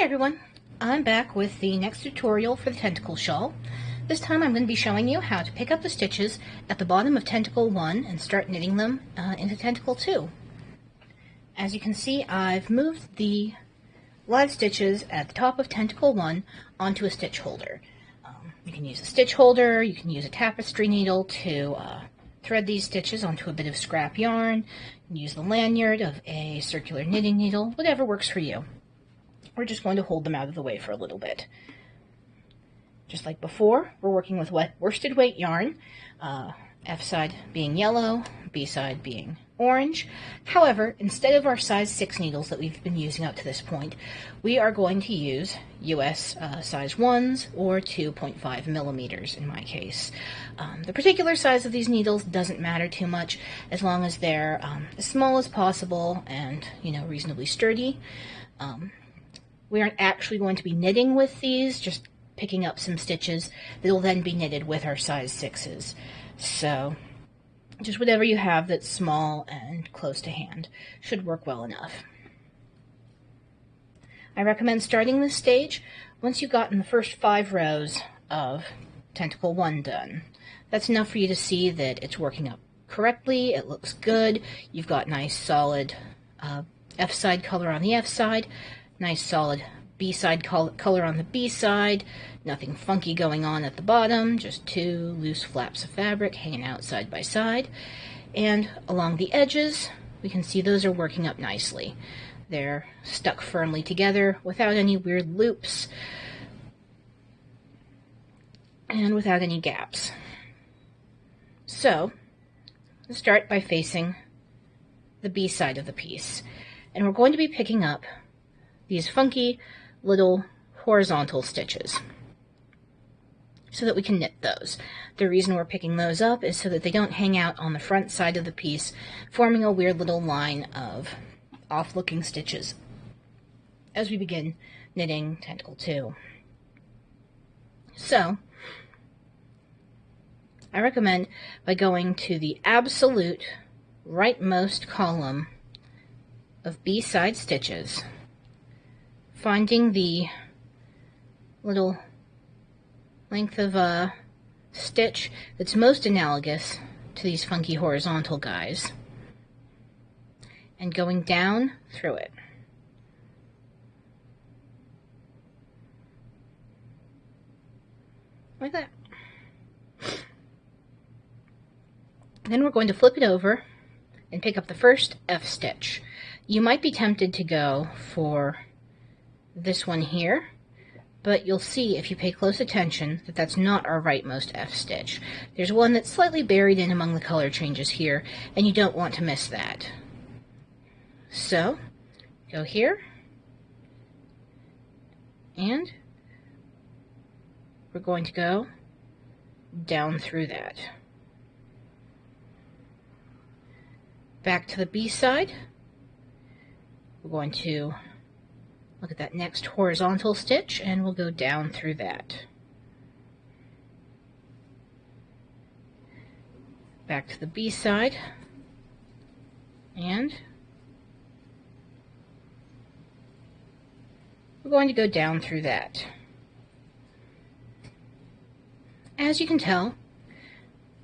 Hey everyone, I'm back with the next tutorial for the Tentacle shawl. This time I'm going to be showing you how to pick up the stitches at the bottom of Tentacle 1 and start knitting them into Tentacle 2. As you can see, I've moved the live stitches at the top of Tentacle 1 onto a stitch holder. You can use a stitch holder, you can use a tapestry needle to thread these stitches onto a bit of scrap yarn, you can use the lanyard of a circular knitting needle, whatever works for you. We're just going to hold them out of the way for a little bit. Just like before, we're working with worsted weight yarn, F side being yellow, B side being orange. However, instead of our size 6 needles that we've been using up to this point, we are going to use US size 1s or 2.5 millimeters in my case. The particular size of these needles doesn't matter too much as long as they're as small as possible and, reasonably sturdy. We aren't actually going to be knitting with these, just picking up some stitches that will then be knitted with our size 6s. So just whatever you have that's small and close to hand should work well enough. I recommend starting this stage once you've gotten the first 5 rows of Tentacle 1 done. That's enough for you to see that it's working up correctly, it looks good, you've got nice solid F side color on the F side, nice solid B side color on the B side, nothing funky going on at the bottom, just 2 loose flaps of fabric hanging out side by side. And along the edges, we can see those are working up nicely. They're stuck firmly together without any weird loops and without any gaps. So, let's start by facing the B side of the piece. And we're going to be picking up these funky little horizontal stitches so that we can knit those. The reason we're picking those up is so that they don't hang out on the front side of the piece, forming a weird little line of off-looking stitches as we begin knitting Tentacle 2. So, I recommend by going to the absolute rightmost column of B-side stitches, finding the little length of stitch that's most analogous to these funky horizontal guys, and going down through it. Like that. Then we're going to flip it over and pick up the first F stitch. You might be tempted to go for this one here, but you'll see if you pay close attention that that's not our rightmost F stitch. There's one that's slightly buried in among the color changes here, and you don't want to miss that. So, go here, and we're going to go down through that. Back to the B side, we're going to look at that next horizontal stitch, and we'll go down through that. Back to the B side, and we're going to go down through that. As you can tell,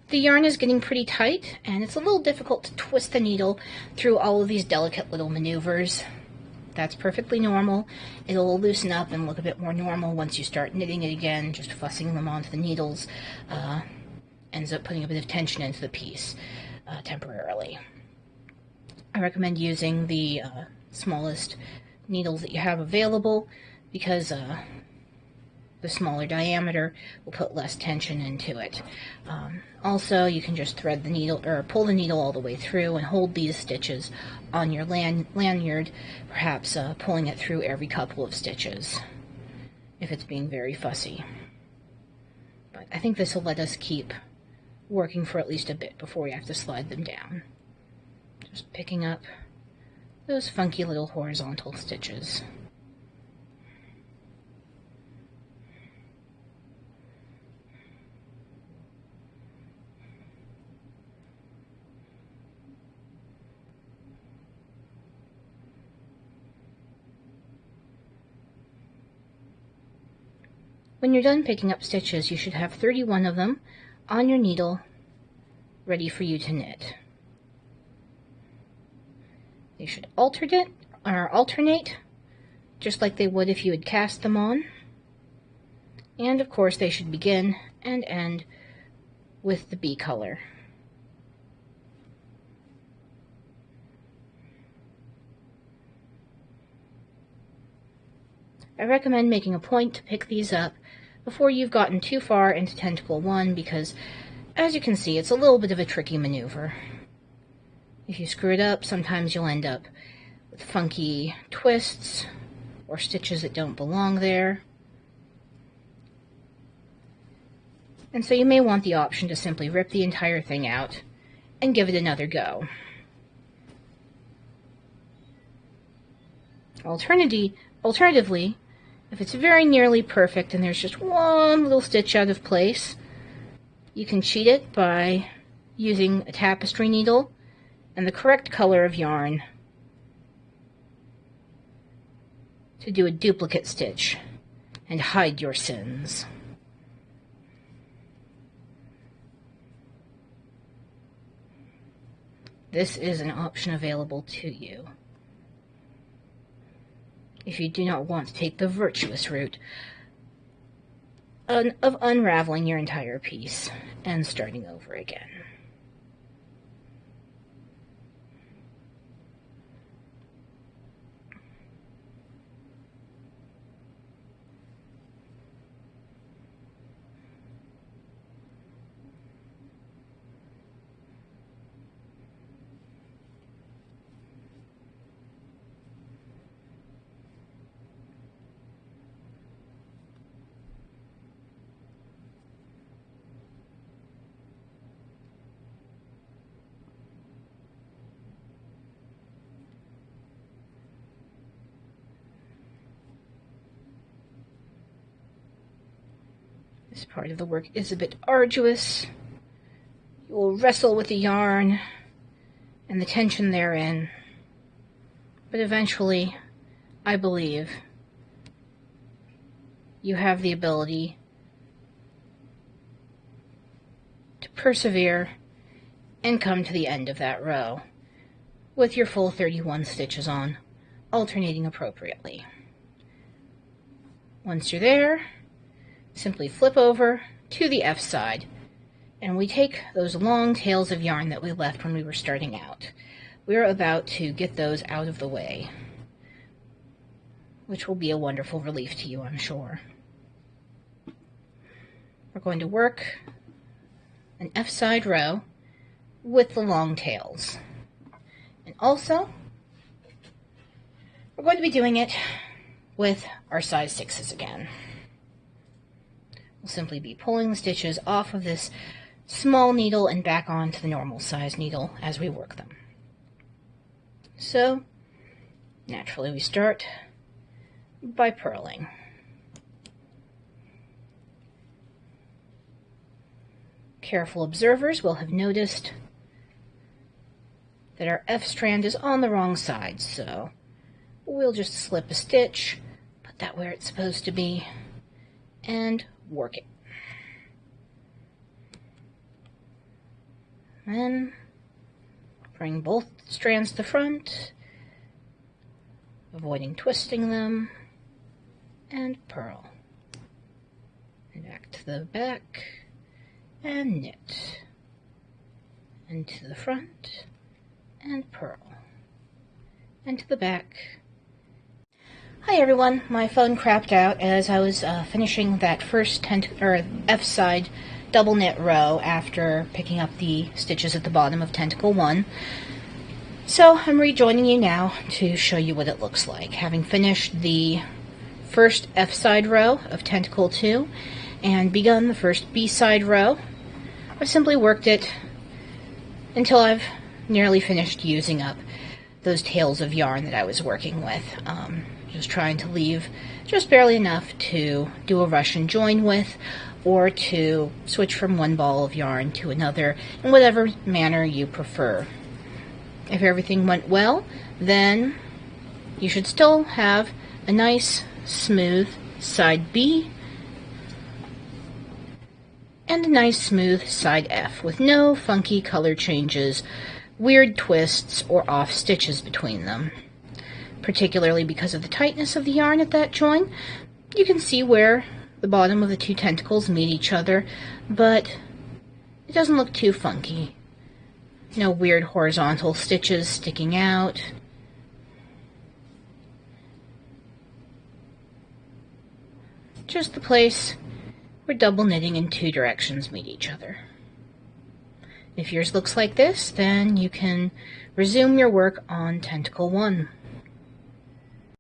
the yarn is getting pretty tight, and it's a little difficult to twist the needle through all of these delicate little maneuvers. That's perfectly normal. It'll loosen up and look a bit more normal once you start knitting it again. Just fussing them onto the needles ends up putting a bit of tension into the piece temporarily. I recommend using the smallest needles that you have available because the smaller diameter will put less tension into it. Also, you can just thread the needle or pull the needle all the way through and hold these stitches on your lanyard, perhaps pulling it through every couple of stitches if it's being very fussy. But I think this will let us keep working for at least a bit before we have to slide them down. Just picking up those funky little horizontal stitches. When you're done picking up stitches, you should have 31 of them on your needle ready for you to knit. They should alternate just like they would if you had cast them on. And of course they should begin and end with the bee color. I recommend making a point to pick these up before you've gotten too far into Tentacle 1 because, as you can see, it's a little bit of a tricky maneuver. If you screw it up, sometimes you'll end up with funky twists or stitches that don't belong there. And so you may want the option to simply rip the entire thing out and give it another go. Alternatively, if it's very nearly perfect and there's just one little stitch out of place, you can cheat it by using a tapestry needle and the correct color of yarn to do a duplicate stitch and hide your sins. This is an option available to you if you do not want to take the virtuous route of unraveling your entire piece and starting over again. This part of the work is a bit arduous. You will wrestle with the yarn and the tension therein, but eventually, I believe, you have the ability to persevere and come to the end of that row with your full 31 stitches on, alternating appropriately. Once you're there, simply flip over to the F side, and we take those long tails of yarn that we left when we were starting out. We're about to get those out of the way, which will be a wonderful relief to you, I'm sure. We're going to work an F side row with the long tails. And also, we're going to be doing it with our size 6s again. We'll simply be pulling the stitches off of this small needle and back onto the normal size needle as we work them. So, naturally we start by purling. Careful observers will have noticed that our F strand is on the wrong side, so we'll just slip a stitch, put that where it's supposed to be, and work it. Then bring both strands to the front, avoiding twisting them, and purl. And back to the back, and knit. And to the front, and purl. And to the back. Hi everyone, my phone crapped out as I was finishing that first F side double knit row after picking up the stitches at the bottom of Tentacle 1. So I'm rejoining you now to show you what it looks like. Having finished the first F side row of Tentacle 2 and begun the first B side row, I've simply worked it until I've nearly finished using up those tails of yarn that I was working with. Just trying to leave just barely enough to do a rush and join with, or to switch from one ball of yarn to another in whatever manner you prefer. If everything went well, then you should still have a nice smooth side B and a nice smooth side F with no funky color changes, weird twists, or off stitches between them. Particularly because of the tightness of the yarn at that join, you can see where the bottom of the two tentacles meet each other, but it doesn't look too funky. No weird horizontal stitches sticking out. Just the place where double knitting in two directions meet each other. If yours looks like this, then you can resume your work on Tentacle 1.